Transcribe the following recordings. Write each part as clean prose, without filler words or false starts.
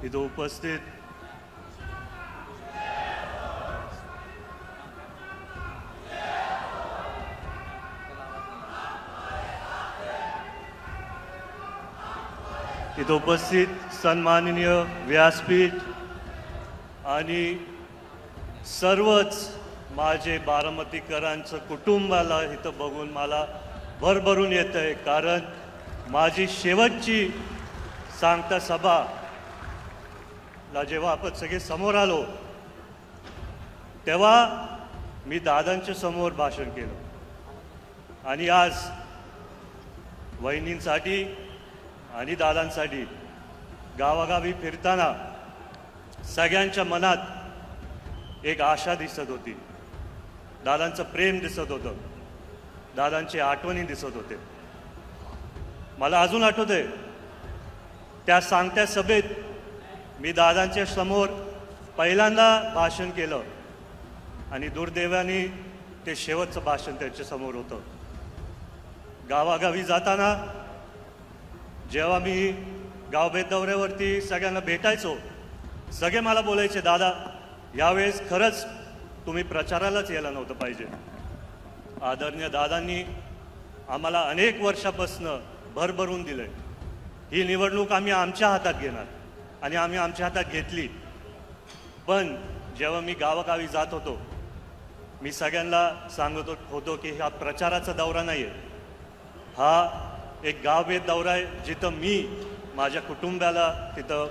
इथं उपस्थित सन्माननीय व्यासपीठ आणि सर्वच माझे बारामतीकरांचं कुटुंबाला इथं बघून मला भरभरून येतंय, कारण माझी शेवटची सांगता सभाला जेव्हा आपण सगळे समोर आलो तेव्हा मी दादांच्या समोर भाषण केलं आणि आज वहिनींसाठी आणि दादांसाठी गावागावी फिरताना सगळ्यांच्या मनात एक आशा दिसत होती, दादांचं प्रेम दिसत होतं, दादांची आठवणी दिसत होते. मला अजून आठवतंय त्या सांगत्या सभेत मी दादांच्या समोर पहिल्यांदा भाषण केलं आणि दुर्दैवाने ते शेवटचं भाषण त्यांच्या समोर होतं. गावागावी जाताना जेव्हा मी गावभेद दौऱ्यावरती सगळ्यांना भेटायचो, सगळे मला बोलायचे, दादा यावेळेस खरंच तुम्ही प्रचारालाच यायला नव्हतं पाहिजे. आदरणीय दादांनी आम्हाला अनेक वर्षापासून भरभरून दिलंय. ही निवडणूक आम्ही आमच्या हातात घेणार आणि आम्ही आमच्या हातात घेतली. पण जेव्हा मी गावागावी जात होतो मी सगळ्यांना सांगत होतो की हा प्रचाराचा दौरा नाही आहे, हा एक गावभेद दौरा आहे जिथं मी माझ्या कुटुंबाला तिथं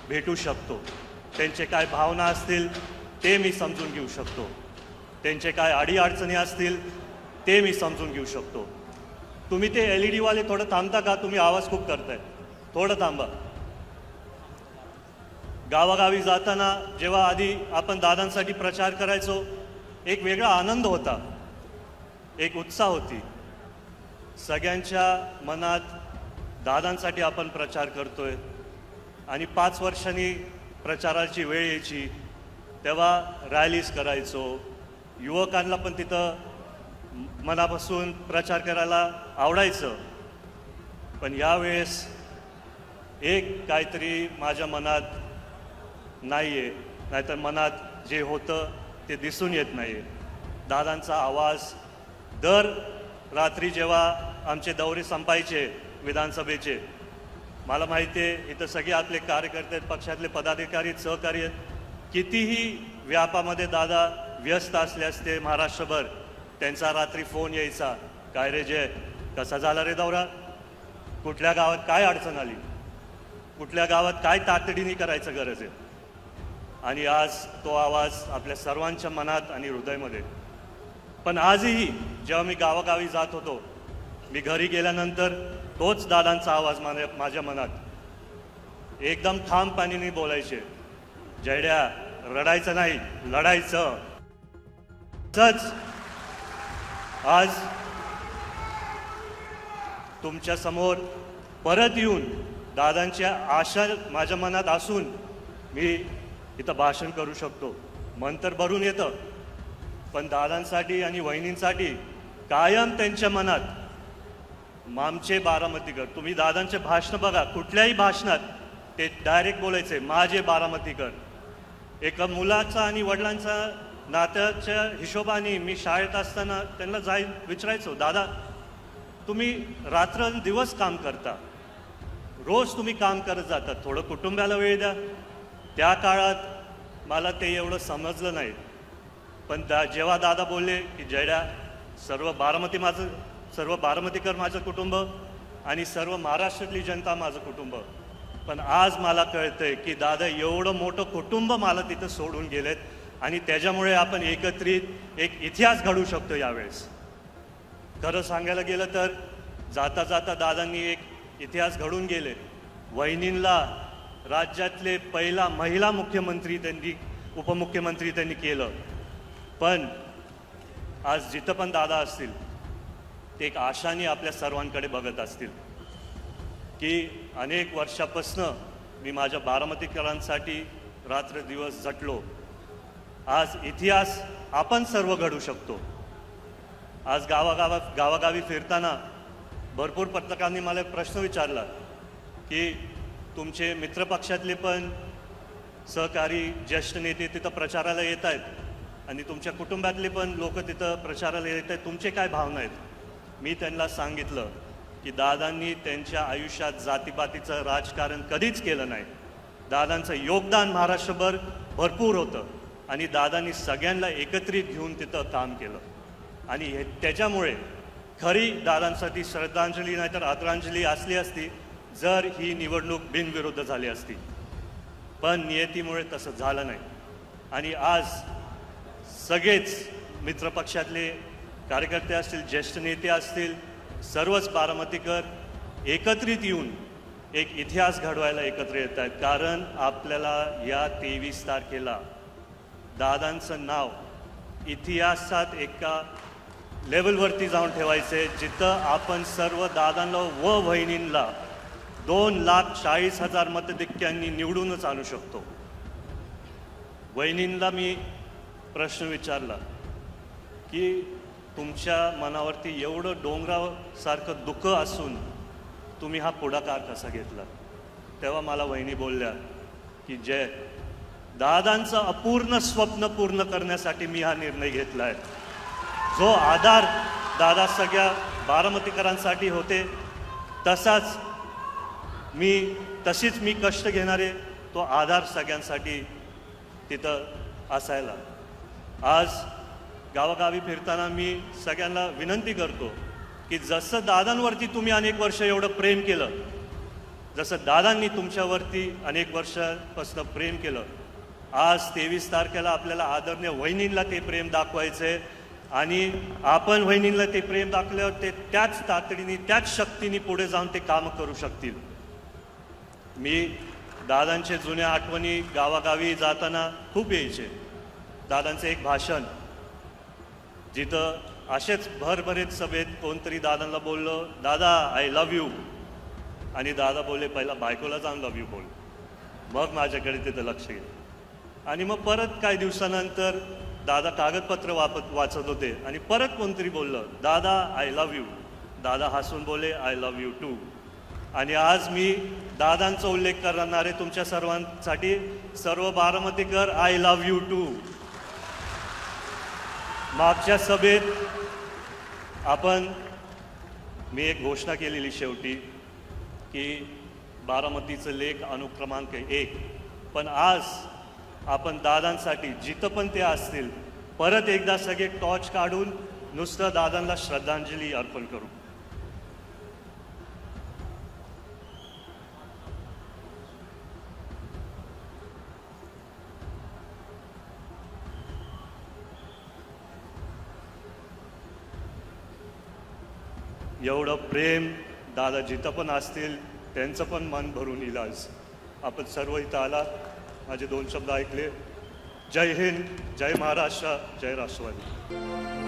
भेटू शकतो, त्यांचे काय भावना असतील ते मी समजून घेऊ शकतो, त्यांचे काय अडीअडचणी असतील ते मी समजून घेऊ शकतो. तुम्ही ते LED वाले थोडं थांबता का? तुम्ही आवाज खूप करताय, थोडं थांबा. गावागावी जाताना जेव्हा आधी आपण दादांसाठी प्रचार करायचो एक वेगळा आनंद होता, एक उत्साह होती. सगळ्यांच्या मनात दादांसाठी आपण प्रचार करतोय आणि 5 वर्षांनी प्रचाराची वेळ यायची तेव्हा रॅलीज करायचो, युवकांना पण तिथं मनापासून प्रचार करायला आवडायचं. पण यावेळेस एक काहीतरी माझ्या मनात नाही आहे, नाहीतर मनात जे होतं ते दिसून येत नाही आहे. दादांचा आवाज दर रात्री जेव्हा आमचे दौरे संपायचे विधानसभेचे, मला माहिती आहे इथं सगळे आपले कार्यकर्ते, पक्षातले पदाधिकारी, सहकारी आहेत, कितीही व्यापामध्ये दादा व्यस्त असले असते महाराष्ट्रभर, त्यांचा रात्री फोन यायचा, काय रे जय, कसा झाला रे दौरा, कुठल्या गावात काय अडचण आली, कुठल्या गावात काय तातडीने करायचं गरज आहे. आणि आज तो आवाज आपल्या सर्वांच्या मनात आणि हृदयामध्ये. पण आजही जेव्हा मी गावागावी जात होतो, मी घरी गेल्यानंतर तोच दादांचा आवाज माझ्या मनात. एकदम ठामपणाने बोलायचे, जयड्या रडायचं नाही, लढायचं. सच आज तुमच्या समोर परत येऊन दादांच्या आशा माझ्या मनात असून मी इथं भाषण करू शकतो. मन तर भरून येतं, पण दादांसाठी आणि वहिनींसाठी कायम त्यांच्या मनात आमचे बारामतीकर. तुम्ही दादांचे भाषण बघा, कुठल्याही भाषणात ते डायरेक्ट बोलायचे माझे बारामतीकर. एका मुलाचा आणि वडिलांचा नात्याच्या हिशोबाने मी शाळेत असताना त्यांना विचारायचो, दादा तुम्ही रात्रंदिवस काम करता, रोज तुम्ही काम करत जातात, थोडं कुटुंबाला वेळ द्या. त्या काळात मला ते एवढं समजलं नाही. पण जेव्हा दादा बोलले की जयड्या सर्व बारामतीकर माझं कुटुंब आणि सर्व महाराष्ट्रातली जनता माझं कुटुंब. पण आज मला कळतंय की दादा एवढं मोठं कुटुंब मला तिथं सोडून गेलेत आणि त्याच्यामुळे आपण एकत्रित एक इतिहास घडवू शकतो यावेळेस. खरं सांगायला गेलं तर जाता जाता दादांनी एक इतिहास घडून गेले. वहिनींना राज्यातले पहिला महिला मुख्यमंत्री उपमुख्यमंत्री त्यांनी केलं. पण आज जिथं पण दादा असतील ते एक आशाने आपल्या सर्वांकडे बघत असतील की अनेक वर्षापासनं मी माझ्या बारामतीकरांसाठी रात्र दिवस झटलो. आज इतिहास आपण सर्व घडू शकतो. आज गावागावी फिरताना भरपूर पत्रकारांनी मला प्रश्न विचारला की तुमचे मित्रपक्षातले पण सहकारी ज्येष्ठ नेते तिथं प्रचाराला येत आहेत आणि तुमच्या कुटुंबातले पण लोक तिथं प्रचाराला येत आहेत. तुमचे काय भावना आहेत? मी त्यांना सांगितलं की दादांनी त्यांच्या आयुष्यात जातीपातीचं राजकारण कधीच केलं नाही. दादांचं योगदान महाराष्ट्रभर भरपूर होतं आणि दादांनी सगळ्यांना एकत्रित घेऊन तिथं काम केलं आणि त्याच्यामुळे खरी दादांसाठी श्रद्धांजली नाहीतर आदरांजली असली असती जर ही निवडणूक बिनविरुद्ध झाली असती. पण नियतीमुळे तसं झालं नाही आणि आज सगळेच मित्रपक्षातले कार्यकर्ते असतील, ज्येष्ठ नेते असतील, सर्वच बारामतीकर एकत्रित येऊन एक इतिहास घडवायला एकत्र येत आहेत. कारण आपल्याला या 23 तारखेला दादांचं नाव इतिहासात एका लेवलवरती जाऊन ठेवायचे जिथं आपण सर्व दादांना व वहिनींना 2,40,000 मतधिक्यांनी निवडूनच आणू शकतो. वहिनींना मी प्रश्न विचारला की तुमच्या मनावरती एवढं डोंगरासारखं दुःख असून तुम्ही हा पुढाकार कसा घेतला? तेव्हा मला वहिनी बोलल्या की जय, दादांचं अपूर्ण स्वप्न पूर्ण करण्यासाठी मी हा निर्णय घेतला आहे. जो आधार दादा सगळ्या बारामतीकरांसाठी होते तशीच मी कष्ट घेणारे तो आधार सगळ्यांसाठी तिथं असायला. आज गावागावी फिरताना मी सगळ्यांना विनंती करतो की जसं दादांवरती तुम्ही अनेक वर्ष एवढं प्रेम केलं, जसं दादांनी तुमच्यावरती अनेक वर्षापासून प्रेम केलं, आज 23 तारखेला आपल्याला आदरणीय वहिनींना ते प्रेम दाखवायचे आणि आपण वहिनींना ते प्रेम दाखल्यावर ते त्याच तातडीने त्याच शक्तीने पुढे जाऊन ते कामं करू शकतील. मी दादांचे जुन्या आठवणी गावागावी जाताना खूप यायचे. दादांचं एक भाषण जिथं असेच भरभरीत सभेत कोणतरी दादांना बोललो, दादा आय लव्ह यू, आणि दादा बोलले पहिला बायकोला जाऊन लव्ह यू बोल. मग माझ्याकडे तिथं लक्ष गेलं आणि मग परत काही दिवसानंतर दादा कागदपत्र वाचत होते आणि परत कोणतरी बोललं, दादा आय लव्ह यू. दादा हसून बोले आय लव्ह यू टू. आणि आज मी दादांचा उल्लेख करणारे तुमच्या सर्वांसाठी सर्व बारामतीकर आय लव्ह यू टू. मागच्या सभेत मी एक घोषणा केलेली शेवटी की बारामतीचं लेख अनुक्रमांक 1, पण आज आपण दादांसाठी जिथं पण ते असतील परत एकदा सगळे टॉर्च काढून नुसतं दादांना श्रद्धांजली अर्पण करू. एवढं प्रेम दादा जिथं पण असतील त्यांचं पण मन भरून येईल. आज आपण सर्व इथं आला, माझे 2 शब्द ऐकले. जय हिंद, जय महाराष्ट्र, जय राष्ट्रवादी.